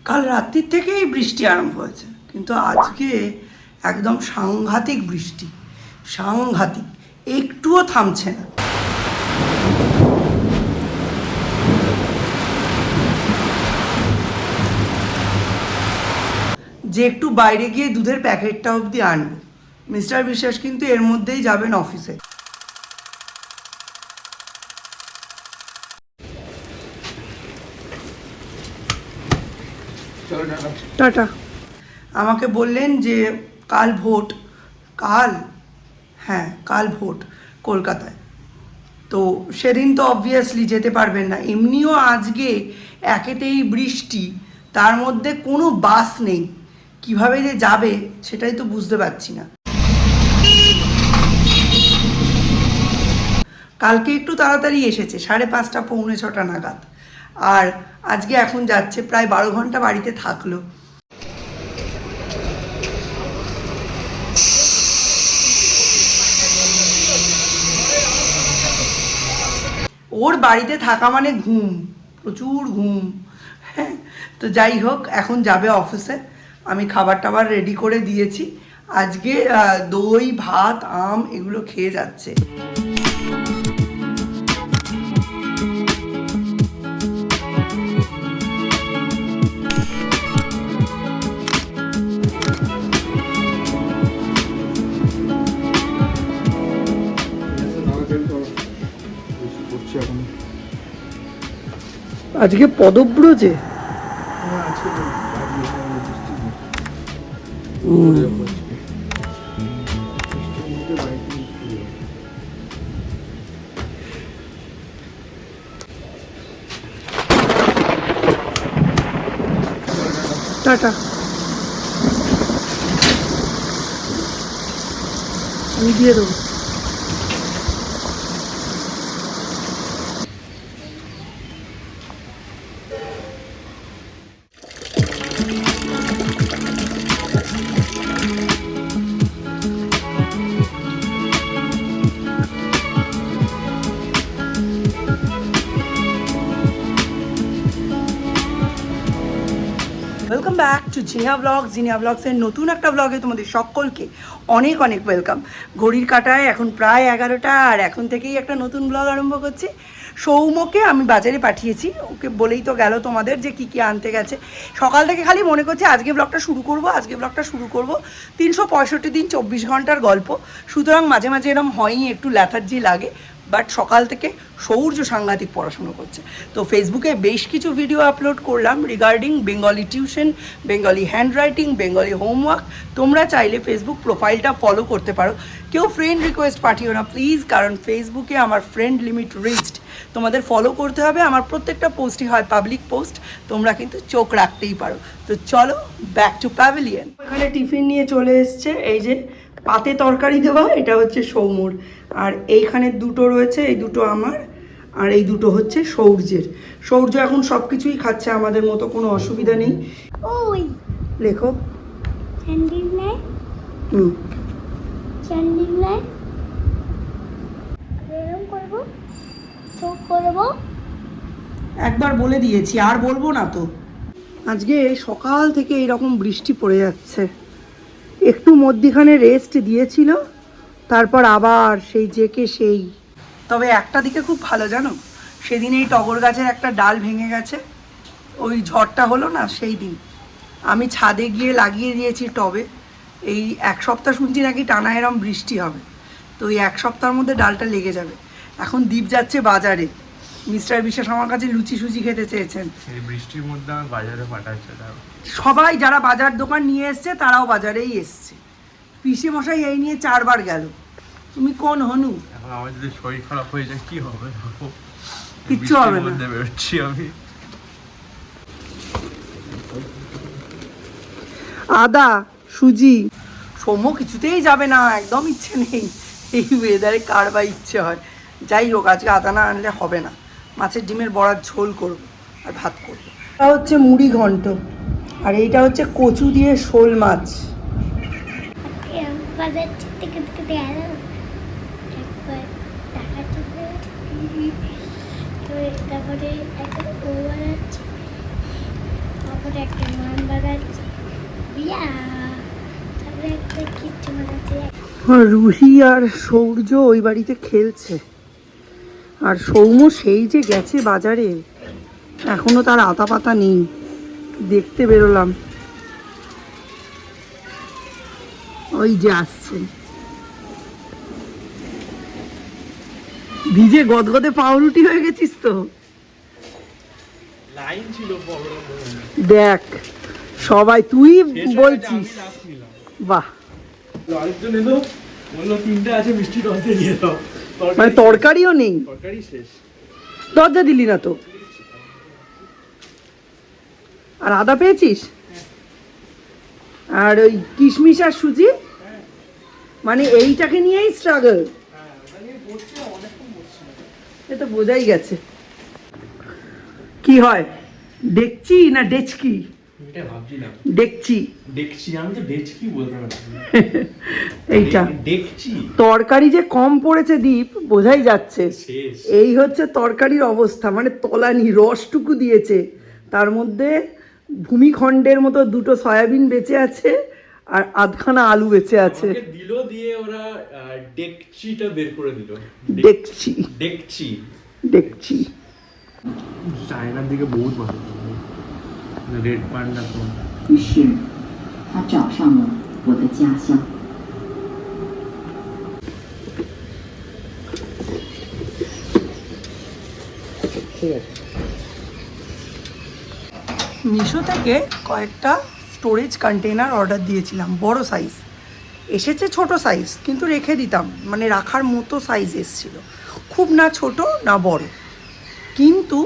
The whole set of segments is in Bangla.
কাল রাত্রির থেকেই বৃষ্টি আরম্ভ হয়েছে, কিন্তু আজকে একদম সাংঘাতিক বৃষ্টি, সাংঘাতিক, একটুও থামছে না। যে একটু বাইরে গিয়ে দুধের প্যাকেটটা অবধি আনবো, মিস্টার বিশ্বাস কিন্তু এর মধ্যেই যাবেন অফিসে। টাটা। আমাকে বললেন যে কাল ভোট, কাল ভোট কলকাতায়, তো সেদিন তো অবভিয়াসলি যেতে পারবেন না। এমনিও আজকে একেতেই বৃষ্টি, তার মধ্যে কোনো বাস নেই, কিভাবে যে যাবে সেটাই তো বুঝতে পারছি না। কালকে একটু তাড়াতাড়ি এসেছে, 5:30 পৌনে 6টা নাগাদ, আর আজকে এখন যাচ্ছে, প্রায় 12 ঘন্টা বাড়িতে থাকলো। ওর বাড়িতে থাকা মানে ঘুম, প্রচুর ঘুম। হ্যাঁ, তো যাই হোক, এখন যাবে অফিসে। আমি খাবার টাবার রেডি করে দিয়েছি। আজকে দই ভাত আম এগুলো খেয়ে যাচ্ছে। আজকে পদব্রজে টাটা। আমি দিয়ে দেবো। Welcome back to Jinia blogs. Jinia ব্লগসের নতুন একটা ব্লগে তোমাদের সকলকে অনেক অনেক ওয়েলকাম। ঘড়ির কাঁটায় এখন প্রায় 11টা, আর এখন থেকেই একটা নতুন ব্লগ আরম্ভ করছি। সৌম্যকে আমি বাজারে পাঠিয়েছি, ওকে বলেই তো গেল তোমাদের যে কী কী আনতে গেছে। সকাল থেকে খালি মনে করছে আজকে ব্লগটা শুরু করব। 365 দিন 24 ঘন্টার গল্প, সুতরাং মাঝে মাঝে এরকম হয়ই, একটু ল্যাথার্জি লাগে। বাট সকাল থেকে সৌর্য সাংঘাতিক পড়াশুনো করছে, তো ফেসবুকে বেশ কিছু ভিডিও আপলোড করলাম regarding Bengali tuition, Bengali handwriting, Bengali homework. তোমরা চাইলে ফেসবুক প্রোফাইলটা ফলো করতে পারো। কেউ ফ্রেন্ড রিকোয়েস্ট পাঠিও না প্লিজ, কারণ ফেসবুকে আমার ফ্রেন্ড লিমিট রিচড। তোমাদের ফলো করতে হবে, আমার প্রত্যেকটা পোস্টই হয় পাবলিক পোস্ট, তোমরা কিন্তু চোখ রাখতেই পারো। তো চলো ব্যাক টু প্যাভিলিয়ন। এখানে টিফিন নিয়ে চলে এসছে, এই যে পাতে তরকারি দেওয়া, এটা হচ্ছে সৌমুর, আর এইখানে দুটো রয়েছে, এই দুটো আমার, আর এই দুটো হচ্ছে সৌর্যের। সৌর্য এখন সব কিছুই খাচ্ছে, আমাদের মতো কোনো অসুবিধা নেই। ওই লেখো স্যান্ডেল নাই, স্যান্ডেল নাই, এরকম করবো, চোখ করবো। একবার বলে দিয়েছি, আর বলবো না তো। আজকে সকাল থেকে এইরকম বৃষ্টি পড়ে যাচ্ছে, একটু মধ্যিখানে রেস্ট দিয়েছিল, তারপর আবার সেই জেকে সেই। তবে একটা দিকে খুব ভালো জানো, সেদিন এই টগর গাছের একটা ডাল ভেঙে গেছে, ওই ঝড়টা হলো না সেই দিন, আমি ছাদে গিয়ে লাগিয়ে দিয়েছি টবে। এই 1 সপ্তাহ শুনছি নাকি টানা এরম বৃষ্টি হবে, তো এই 1 সপ্তাহের মধ্যে ডালটা লেগে যাবে। এখন দীপ যাচ্ছে বাজারে, মিস্টার বিশ্বাস আমার কাছে লুচি সুচি খেতে চেয়েছেন। এই বৃষ্টির মধ্যে আমার বাজারে পাঠাচ্ছে, সবাই যারা বাজার দোকান নিয়ে এসছে তারাও বাজারেই এসছে। পিসি মশাই এই নিয়ে 4 বার গেল। তুমি কোন হনু? এখন আমার যদি শরীর খারাপ হয়ে যায় কি হবে? কিচ্ছু হবে না। বেরোচ্ছি আমি। আদা সুজি। সৌম্য কিছুতেই যাবে না, একদম ইচ্ছে নেই। এই ওয়েদারে কার বা ইচ্ছে হয়। যাই হোক, আজকে আদা না আনলে হবে না। মাছের ডিমের বড়ার ঝোল করব আর ভাত করব। এটা হচ্ছে মুড়ি ঘন্ট, আর এইটা হচ্ছে কচু দিয়ে শোল মাছ। বাজার থেকে গেল একবার টাকা তুলে, তারপরে একটা ওভার আছে, তারপরে একটা বাগাচ্ছি বিয়া তারপরে একটা কিচ্ছু বানাচ্ছে। রুহি আর সৌর্য ওই বাড়িতে খেলছে, আর সৌম্য সেই যে গেছে বাজারে, এখনো তার আতা পাতা নেই। দেখতে বেরোলাম, ওই যে আসছে। ভিজে গদগদে পাউরুটি হয়ে গেছিস তো। লাইন ছিল বড় দেখ সবাই তুই বলছিস, বাহ। আরেকজন এলো, বললো 3টে আছে, মিষ্টি রস দিয়ে দিয়ে দাও। মানে তরকারিও নেই, তরকারি শেষ। দরজা দিলি না তো। আর আদা পেয়েছিস? আর ওই কিশমিশ আর সুজি, মানে এইটাকে নিয়েই স্ট্রাগল। এটা বোঝাই গেছে। কি হয়, ডেকচি না ডেচকি? এটা ভাবছিলাম ডেকচি। দেখছি, আমি তো ডেচকি বলতে পারি। এইটা দেখছি তরকারি যে কম পড়েছে দীপ, বোঝাই যাচ্ছে। শেষ। এই হচ্ছে তরকারির অবস্থা, মানে তলানি, রসটুকু দিয়েছে, তার মধ্যে ভূমিখণ্ডের মতো 2টো সয়াবিন বেঁচে আছে আর আধখানা আলু বেঁচে আছে। আমাকে দিল, দিয়ে ওরা ডেকচিটা বের করে দিল। ডেকচি ডেকচি ডেকচি। চায়নার দিকে বহুত ভালো রেড পান্ডা তো।于是，他找上了我的家乡。 মিশো থেকে কয়েকটা স্টোরেজ কন্টেনার অর্ডার দিয়েছিলাম, বড় সাইজ এসেছে, ছোট সাইজ কিন্তু রেখে দিতাম, মানে রাখার মতো সাইজ এসেছিলো, খুব না ছোট না বড়। কিন্তু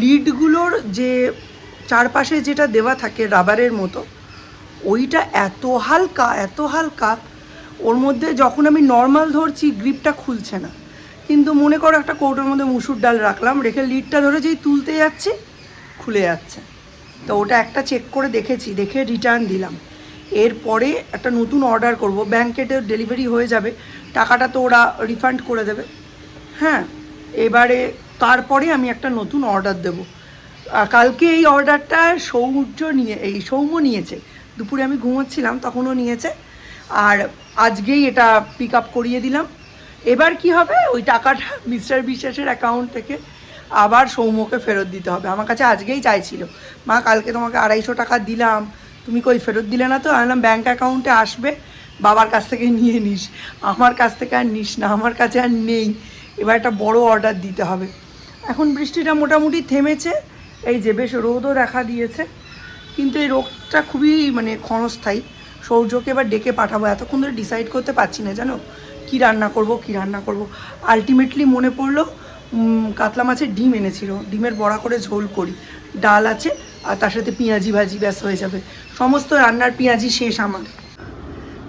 লিডগুলোর যে চারপাশে যেটা দেওয়া থাকে রাবারের মতো, ওইটা এত হালকা, ওর মধ্যে যখন আমি নর্মাল ধরছি গ্রিপটা খুলছে না। কিন্তু মনে করো একটা কৌটোর মধ্যে মুসুর ডাল রাখলাম, রেখে লিডটা ধরে যেই তুলতে যাচ্ছি খুলে যাচ্ছে। তো ওটা একটা চেক করে দেখেছি, দেখে রিটার্ন দিলাম। এরপরে একটা নতুন অর্ডার করব, ব্যাংকেটে ডেলিভারি হয়ে যাবে, টাকাটা তো ওরা রিফান্ড করে দেবে। হ্যাঁ, এবারে তারপরে আমি একটা নতুন অর্ডার দেবো। কালকে এই অর্ডারটা সৌম্য নিয়েছে, দুপুরে আমি ঘুমোচ্ছিলাম তখনও নিয়েছে, আর আজকেই এটা পিক আপ করিয়ে দিলাম। এবার কি হবে, ওই টাকাটা মিস্টার বিশ্বাসের অ্যাকাউন্ট থেকে আবার সৌম্যকে ফেরত দিতে হবে। আমার কাছে আজকেই চাইছিল, মা কালকে তোমাকে 250 টাকা দিলাম, তুমি কই ফেরত দিলে না তো? আমি বললাম ব্যাঙ্ক অ্যাকাউন্টে আসবে, বাবার কাছ থেকে নিয়ে নিস, আমার কাছ থেকে আর নিস না, আমার কাছে আর নেই। এবার একটা বড় অর্ডার দিতে হবে। এখন বৃষ্টিটা মোটামুটি থেমেছে, এই যে বেশ রোদও দেখা দিয়েছে, কিন্তু এই রোগটা খুবই মানে ক্ষণস্থায়ী। সৌর্যকে এবার ডেকে পাঠাবো, এতক্ষণ ধরে ডিসাইড করতে পারছি না জানো কী রান্না করব। আলটিমেটলি মনে পড়লো কাতলা মাছের ডিম এনেছিল, ডিমের বড়া করে ঝোল করি, ডাল আছে আর তার সাথে পেঁয়াজি ভাজি, ব্যাস হয়ে যাবে। সমস্ত রান্নার পেঁয়াজি শেষ আমার।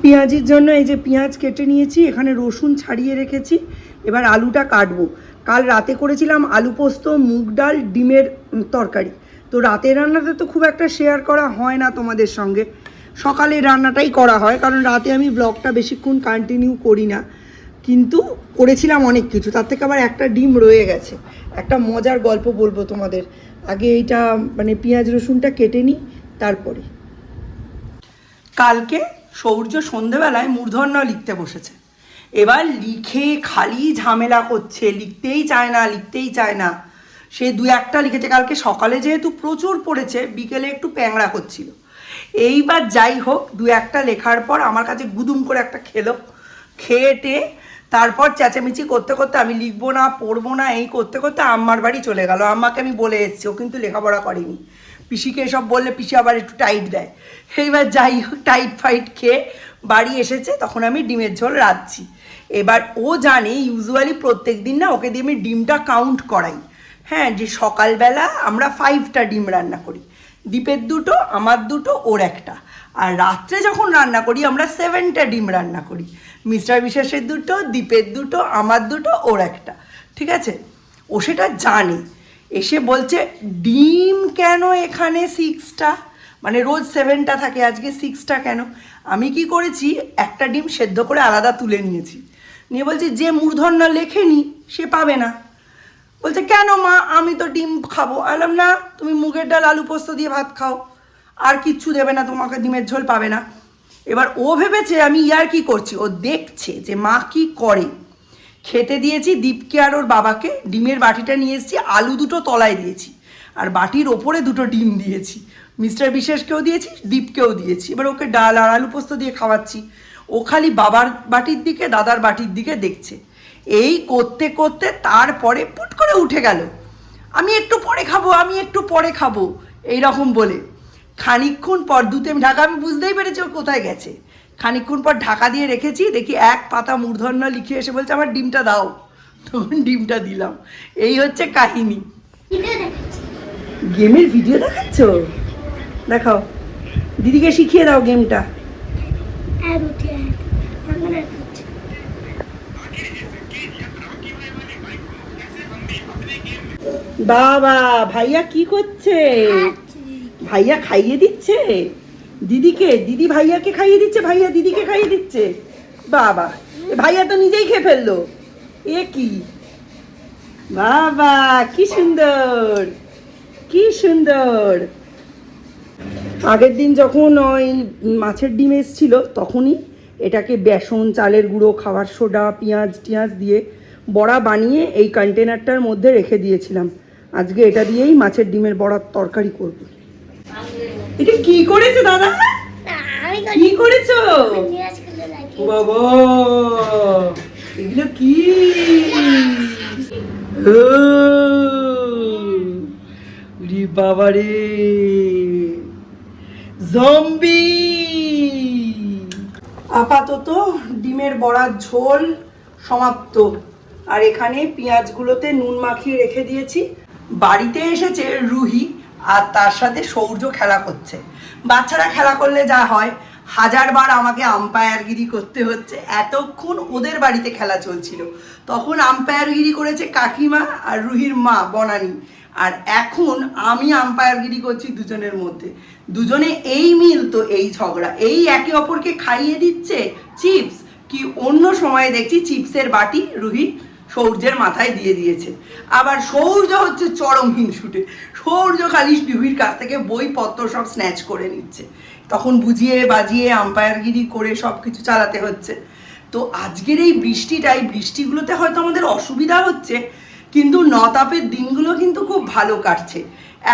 পেঁয়াজির জন্য এই যে পেঁয়াজ কেটে নিয়েছি, এখানে রসুন ছাড়িয়ে রেখেছি, এবার আলুটা কাটবো। কাল রাতে করেছিলাম আলু পোস্ত, মুগ ডাল, ডিমের তরকারি। তো রাতের রান্নাটা তো খুব একটা শেয়ার করা হয় না তোমাদের সঙ্গে, সকালের রান্নাটাই করা হয়, কারণ রাতে আমি ব্লগটা বেশিক্ষণ কন্টিনিউ করি না। কিন্তু করেছিলাম অনেক কিছু, তার থেকে আবার একটা ডিম রয়ে গেছে। একটা মজার গল্প বলবো তোমাদের, আগে এইটা মানে পেঁয়াজ রসুনটা কেটে নিই তারপরে। কালকে সৌর্য সন্ধেবেলায় মূর্ধন্য লিখতে বসেছে, এবার লিখে খালি ঝামেলা করছে, লিখতেই চায় না। সে 2-1টা লিখেছে, কালকে সকালে যেহেতু প্রচুর পড়েছে, বিকেলে একটু প্যাংড়া করছিল। এইবার যাই হোক, 2-1টা লেখার পর আমার কাছে গুদুম করে একটা খেয়ে তারপর চেঁচামেচি করতে করতে আমি লিখবো না, পড়বো না, এই করতে করতে আম্মার বাড়ি চলে গেল। আম্মাকে আমি বলে এসেছি, ও কিন্তু লেখাপড়া করেনি। পিসিকে এসব বললে পিসি আবার একটু টাইট দেয়। এইবার যাই হোক, টাইট খেয়ে বাড়ি এসেছে, তখন আমি ডিমের ঝোল রাঁধছি। এবার ও জানে ইউজুয়ালি প্রত্যেক দিন না ওকে দিয়ে আমি ডিমটা কাউন্ট করাই, হ্যাঁ, যে সকালবেলা আমরা 5টা ডিম রান্না করি, দীপের 2টো, আমার 2টো, ওর 1টা, আর রাত্রে যখন রান্না করি আমরা 7টা ডিম রান্না করি, মিস্টার বিশ্বাসের 2টো, দীপের 2টো, আমার 2টো, ওর 1টা। ঠিক আছে, ও সেটা জানে। এসে বলছে ডিম কেন এখানে 6টা, মানে রোজ 7টা থাকে, আজকে 6টা কেন? আমি কি করেছি, একটা ডিম সেদ্ধ করে আলাদা তুলে নিয়েছি, নিয়ে বলছি যে মূর্ধন্য লেখেনি সে পাবে না। বলছে কেন মা, আমি তো ডিম খাবো। বললাম না, তুমি মুগের ডাল আলু পোস্ত দিয়ে ভাত খাও, আর কিচ্ছু দেবে না তোমাকে, ডিমের ঝোল পাবে না। এবার ও ভেবেছে আমি কি করছি, ও দেখছে যে মা কি করে। খেতে দিয়েছি দীপকে আর ওর বাবাকে, ডিমের বাটিটা নিয়ে এসেছি, আলু দুটো তলায় দিয়েছি আর বাটির ওপরে দুটো ডিম দিয়েছি। মিস্টার বিশেষকেও দিয়েছি, দীপকেও দিয়েছি। এবার ওকে ডাল আর আলু পোস্ত দিয়ে খাওয়াচ্ছি। ও খালি বাবার বাটির দিকে দাদার বাটির দিকে দেখছে। এই করতে করতে তারপরে পুট করে উঠে গেল, আমি একটু পরে খাবো, আমি একটু পরে খাবো, এইরকম বলে। খানিকক্ষণ পর ঢাকা, আমি বুঝতেই পেরেছি ও কোথায় গেছে। খানিকক্ষণ পর ঢাকা দিয়ে রেখেছি, দেখি এক পাতা মূর্ধন্য লিখে এসে বলছে আমার ডিমটা দাও। তখন ডিমটা দিলাম। এই হচ্ছে কাহিনী। গেমের ভিডিও দেখাচ্ছ? দেখাও, দিদিকে শিখিয়ে দাও গেমটা। বাবা, ভাইয়া কি করছে? ভাইয়া খাইয়ে দিচ্ছে দিদিকে, দিদি ভাইয়াকে খাইয়ে দিচ্ছে, ভাইয়া দিদিকে খাইয়ে দিচ্ছে। বাবা, ভাইয়া তো নিজেই খেয়ে ফেললো। এ কি বাবা, কি সুন্দর, কি সুন্দর। আগের দিন যখন ওই মাছের ডিম এসেছিল তখনই এটাকে বেসন, চালের গুঁড়ো, খাবার সোডা, পেঁয়াজ টিয়াজ দিয়ে বড়া বানিয়ে এই কন্টেনারটার মধ্যে রেখে দিয়েছিলাম। আজকে এটা দিয়েই মাছের ডিমের বড়ার তরকারি করব। এটা কি করেছো দাদা? কি করেছো বাবা? এগুলো কি? বাবা রে, জম্বি। আপাতত ডিমের বড়ার ঝোল সমাপ্ত। আর এখানে পেঁয়াজগুলোতে নুন মাখিয়ে রেখে দিয়েছি। বাড়িতে এসেছে রুহি আর তার সাথে সৌর্য খেলা করছে। বাচ্চারা খেলা করলে যা হয়, 1000 বার আমাকে আম্পায়ারগিরি করতে হচ্ছে। এতক্ষণ ওদের বাড়িতে খেলা চলছিল, তখন আম্পায়ারগিরি করেছে কাকিমা আর রুহির মা বনানী। আর এখন আমি আম্পায়ারগিরি করছি দুজনের মধ্যে। দুজনে এই মিল তো এই ঝগড়া, এই একে অপরকে খাইয়ে দিচ্ছে চিপস। কি অন্য সময় দেখছি চিপসের বাটি রুহি সৌর্যের মাথায় দিয়ে দিয়েছে। আবার সৌর্য হচ্ছে চরম হিংসুটে। সৌর্য খালি রুহির কাছ থেকে বইপত্র সব স্ন্যাচ করে নিচ্ছে। তখন বুঝিয়ে বাজিয়ে আম্পায়ারগিরি করে সব কিছু চালাতে হচ্ছে। তো আজকের এই বৃষ্টিগুলোতে হয়তো আমাদের অসুবিধা হচ্ছে, কিন্তু নতাপের দিনগুলো কিন্তু খুব ভালো কাটছে।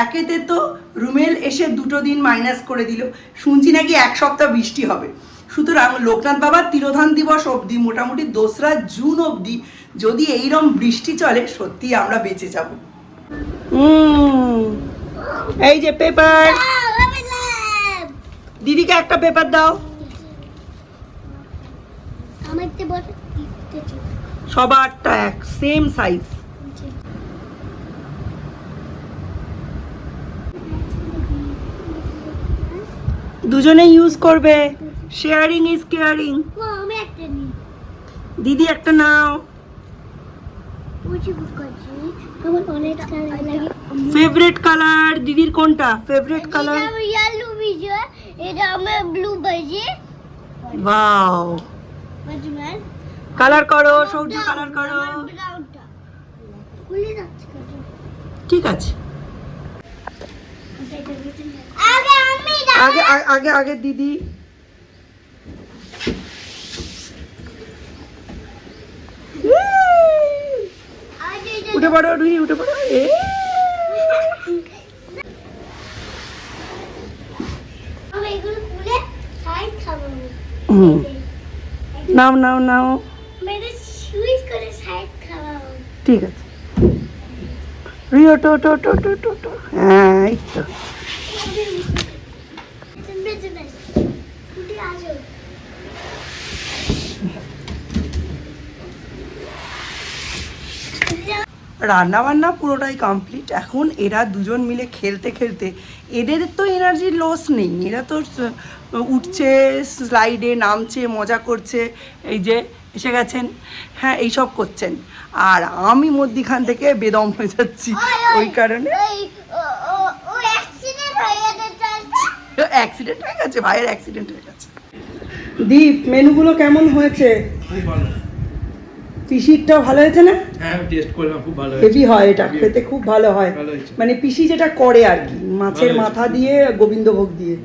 একেতে তো রুমেল এসে 2 দিন মাইনাস করে দিল, শুনছি নাকি 1 সপ্তাহ বৃষ্টি হবে। সুতরাং লোকনাথ বাবার তিরোধান দিবস অবধি, মোটামুটি 2রা জুন অবধি যদি এইরকম বৃষ্টি চলে, সত্যি আমরা বেঁচে যাব। এই যে পেপার, দিদিকে একটা পেপার দাও। সবারটা এক সেম সাইজ। দুজনে ইউজ করবে, শেয়ারিং ইজ কেয়ারিং। দিদি একটা নাও। ফেভারিট কালার দিদির কোনটা? ফেভারিট কালার ইয়েলো ভিজে, এটা আমার ব্লু ভিজে। ওয়াও, কালার করো সৌর্য, কালার করো। ঠিক আছে, আগে আগে আগে দিদি। উঠে পড়ো রুহি, উঠে পড়ো। নাও নাও নাও, ঠিক আছে। রুহি ওটো ওটো ওটো ওটো ওটো ওটো। হ্যাঁ, এই তো। রান্না বান্না পুরোটাই কমপ্লিট। এখন এরা দুজন মিলে খেলতে খেলতে, এদের তো এনার্জির লস নেই, এরা তো উঠছে, স্লাইডে নামছে, মজা করছে। এই যে এসে গেছেন, হ্যাঁ এইসব করছেন। আর আমি মধ্যিখান থেকে বেদম হয়ে যাচ্ছি। ওই কারণে অ্যাক্সিডেন্ট হয়ে গেছে, ভাইয়ের অ্যাক্সিডেন্ট হয়ে গেছে। দীপ, মেনুগুলো কেমন হয়েছে? পিসিরটাও ভালো হয়েছে না? হ্যাঁ আমি টেস্ট করলাম, খুব ভালো হেভি হয় এটা, খেতে খুব ভালো হয়। ভালো হয়েছে। মানে পিসি যেটা করে আর কি, মাছের ভালো হয়েছে। মাথা দিয়ে গোবিন্দভোগ দিয়ে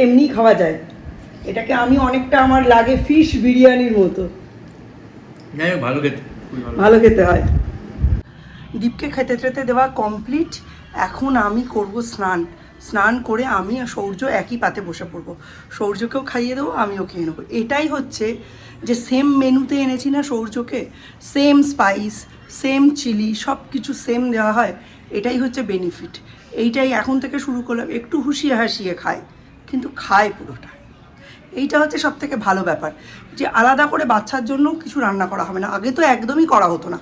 এমনি খাওয়া যায়। এটাকে আমি অনেকটা আমার লাগে ফিশ বিরিয়ানির মতো, যাই হোক ভালো খেতে, খুবই ভালো। ভালো খেতে হয়। দীপকে খেতে খেতে দেওয়া কমপ্লিট। এখন আমি করব স্নান। স্নান করে আমি আর সৌর্য একই পাতে বসে পড়বো। সৌর্যকেও খাইয়ে দেবো, আমিও খেয়ে নেবো। এটাই হচ্ছে যে সেম মেনুতে এনেছি না সৌর্যকে, সেম স্পাইস, সেম চিলি, সব কিছু সেম দেওয়া হয়। এটাই হচ্ছে বেনিফিট। এইটাই এখন থেকে শুরু করলাম, একটু হুঁশিয়ে হাসিয়ে খায় কিন্তু খায় পুরোটা। এইটা হচ্ছে সব থেকে ভালো ব্যাপার, যে আলাদা করে বাচ্চার জন্য কিছু রান্না করা হবে না। আগে তো একদমই করা হতো না,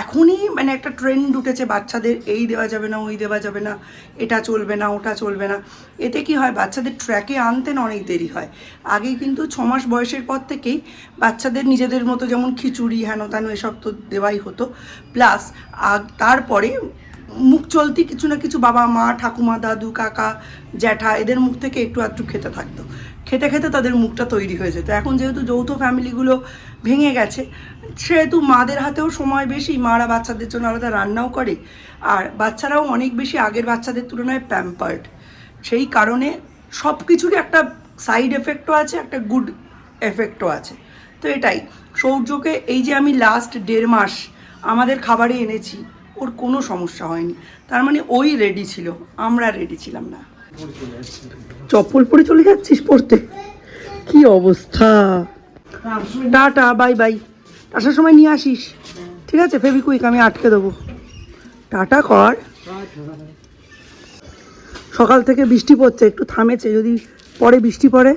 এখনই মানে একটা ট্রেন্ড উঠেছে বাচ্চাদের, এই দেওয়া যাবে না, ওই দেওয়া যাবে না, এটা চলবে না, ওটা চলবে না। এতে কি হয়, বাচ্চাদের ট্র্যাকে আনতে না অনেক দেরি হয়। আগে কিন্তু 6 মাস বয়সের পর থেকেই বাচ্চাদের নিজেদের মতো যেমন খিচুড়ি হেন তেন এসব তো দেওয়াই হতো, প্লাস তারপরে মুখ চলতি কিছু না কিছু বাবা মা ঠাকুমা দাদু কাকা জ্যাঠা এদের মুখ থেকে একটু আধটু খেতে থাকতো। খেতে খেতে তাদের মুখটা তৈরি হয়ে যেত। এখন যেহেতু যৌথ ফ্যামিলিগুলো ভেঙে গেছে, সেহেতু মাদের হাতেও সময় বেশি, মারা বাচ্চাদের জন্য আলাদা রান্নাও করে, আর বাচ্চারাও অনেক বেশি আগের বাচ্চাদের তুলনায় প্যাম্পার্ড। সেই কারণে সব কিছুরই একটা সাইড এফেক্টও আছে, একটা গুড এফেক্টও আছে। তো এটাই সৌর্যকে এই যে আমি লাস্ট 1.5 মাস আমাদের খাবারে এনেছি, ওর কোনো সমস্যা হয়নি। তার মানে ওই রেডি ছিল, আমরা রেডি ছিলাম না। চপ্পল পরে চলে যাচ্ছিস পড়তে? কি অবস্থা! Tata, bye bye. আসার সময় নিয়ে আসিস, ঠিক আছে? ফেভিকুইক আমি আটকে দেবো। টাটা কর। সকাল থেকে বৃষ্টি পড়ছে, একটু থামেছে, যদি পরে বৃষ্টি পড়ে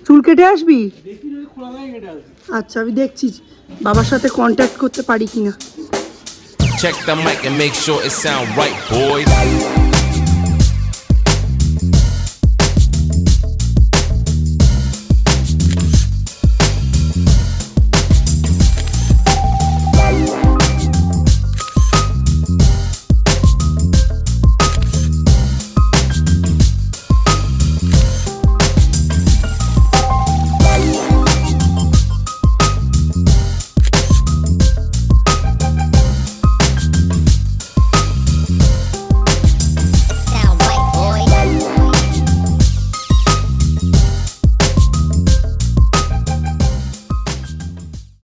চুল কেটে আসবি? দেখি যদি খোলা থাকে কেটে আসবে। আচ্ছা আমি দেখছি বাবার সাথে কন্ট্যাক্ট করতে পারি কিনা। Check the mic and make sure it sound right, boys.